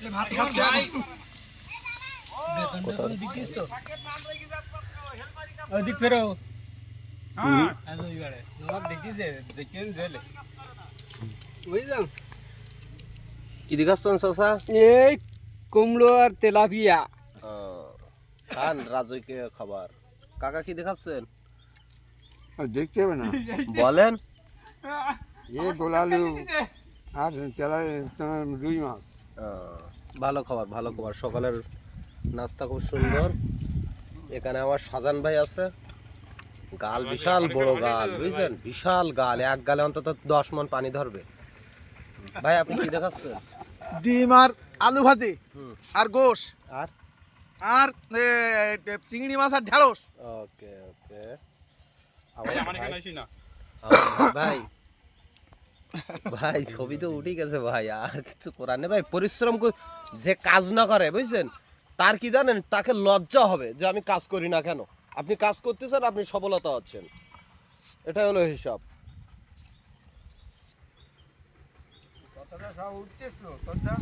কি দেখাচ্ছেন চাচা? এই কুমড়ো আর তেলাপিয়া খান রাজকীয় খাবার। কাকা কি দেখাচ্ছেন? দেখতে হবে না বলেন। গোলালু আর রুই মাছ। ভালো খাবার, ভালো খাবার। সকালের নাস্তা খুব সুন্দর। এখানে আমার সাজান ভাই আছে। গাল বিশাল বড় গাল, বুঝছেন? বিশাল গাল, এক গালে অন্তত 10 মণ পানি ধরবে। ভাই আপনি কি দেখাচ্ছেন? ডিম আর আলু ভাজি আর গোশ আর আর চিংড়ি মাছ আর ঢেঁড়স। ওকে ওকে। ভাই ভাই ছবি তো উঠে গেছে ভাই, আর কিছু করার নেই ভাই। পরিশ্রম যে কাজ না করে, বুঝছেন, তার কি জানেন, তাকে লজ্জা হবে যে আমি কাজ করি না কেন। আপনি কাজ করতেছেন, আপনি সফলতা হচ্ছেন, এটা হলো হিসাব। কথাটা সব উঠতেছিল তোরটা